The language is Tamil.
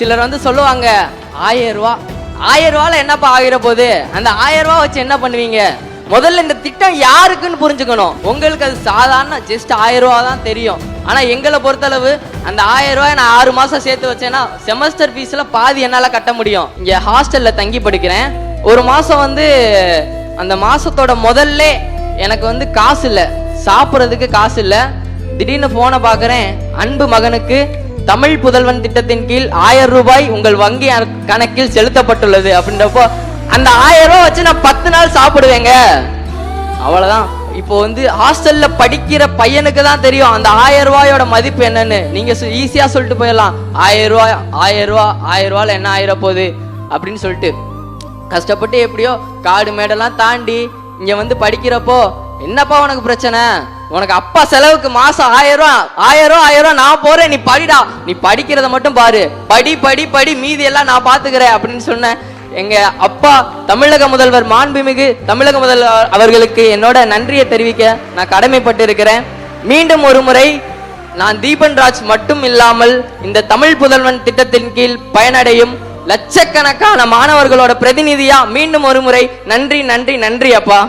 சிலர் வந்து சொல்லுவாங்க 1000 ரூபா, 1000 ரூபால என்னப்பா ஆகிற போகுது, அந்த 1000 ரூபா வச்சு என்ன பண்ணுவீங்க? முதல்ல இந்த திட்டம் யாருக்குன்னு புரிஞ்சுக்கணும். உங்களுக்கு அது சாதாரண ஜஸ்ட் 1000 ரூபா தான் தெரியும். ஆனா எங்களை பொறுத்தளவு அந்த 1000 ரூபாய் நான் 6 மாசம் சேர்த்து வச்சேன்னா செமஸ்டர் ஃபீஸ்ல பாதி என்னால கட்ட முடியும். இங்க ஹாஸ்டல்ல தங்கி படிக்கிறேன். ஒரு மாசம் வந்து அந்த மாசத்தோட முதல்ல எனக்கு வந்து காசு இல்லை, சாப்பிட்றதுக்கு காசு இல்லை. திடீர்னு போனை பார்க்குறேன், அன்பு மகனுக்கு தமிழ் புதல்வன் திட்டத்தின் கீழ் 1000 ரூபாய் உங்கள் வங்கி கணக்கில் செலுத்தப்பட்டுள்ளது அப்படின்றப்போ அந்த 1000 ரூபாய் வச்சு நான் 10 நாள் சாப்பிடுவேங்க. அவ்வளவுதான். இப்போ வந்து ஹாஸ்டல்ல படிக்கிற பையனுக்கு தான் தெரியும் அந்த 1000 ரூபாயோட மதிப்பு என்னன்னு. நீங்க ஈஸியா சொல்லிட்டு போயிடலாம், 1000 ரூபாய் 1000 ரூபாய் 1000 ரூபாயில என்ன ஆயிர போகுது அப்படின்னு சொல்லிட்டு. கஷ்டப்பட்டு எப்படியோ காடு மேடெல்லாம் தாண்டி இங்க வந்து படிக்கிறப்போ, என்னப்பா உனக்கு பிரச்சனை, உனக்கு அப்பா செலவுக்கு மாசம் 1000 ரூபா நான் போறேன், நீ படிடா, நீ படிக்கிறத மட்டும் பாரு, படி படி படி, மீதி எல்லாம் நான் பாத்துக்கிறேன் அப்படின்னு சொன்னேன். எங்க அப்பா தமிழக முதல்வர் மாண்புமிகு தமிழக முதல்வர் அவர்களுக்கு என்னோட நன்றியை தெரிவிக்க நான் கடமைப்பட்டு இருக்கிறேன். மீண்டும் ஒரு முறை நான் தீபன் ராஜ் மட்டும் இல்லாமல் இந்த தமிழ் புதல்வன் திட்டத்தின் கீழ் பயனடையும் லட்சக்கணக்கான மாணவர்களோட பிரதிநிதியா மீண்டும் ஒரு முறை நன்றி நன்றி நன்றி அப்பா.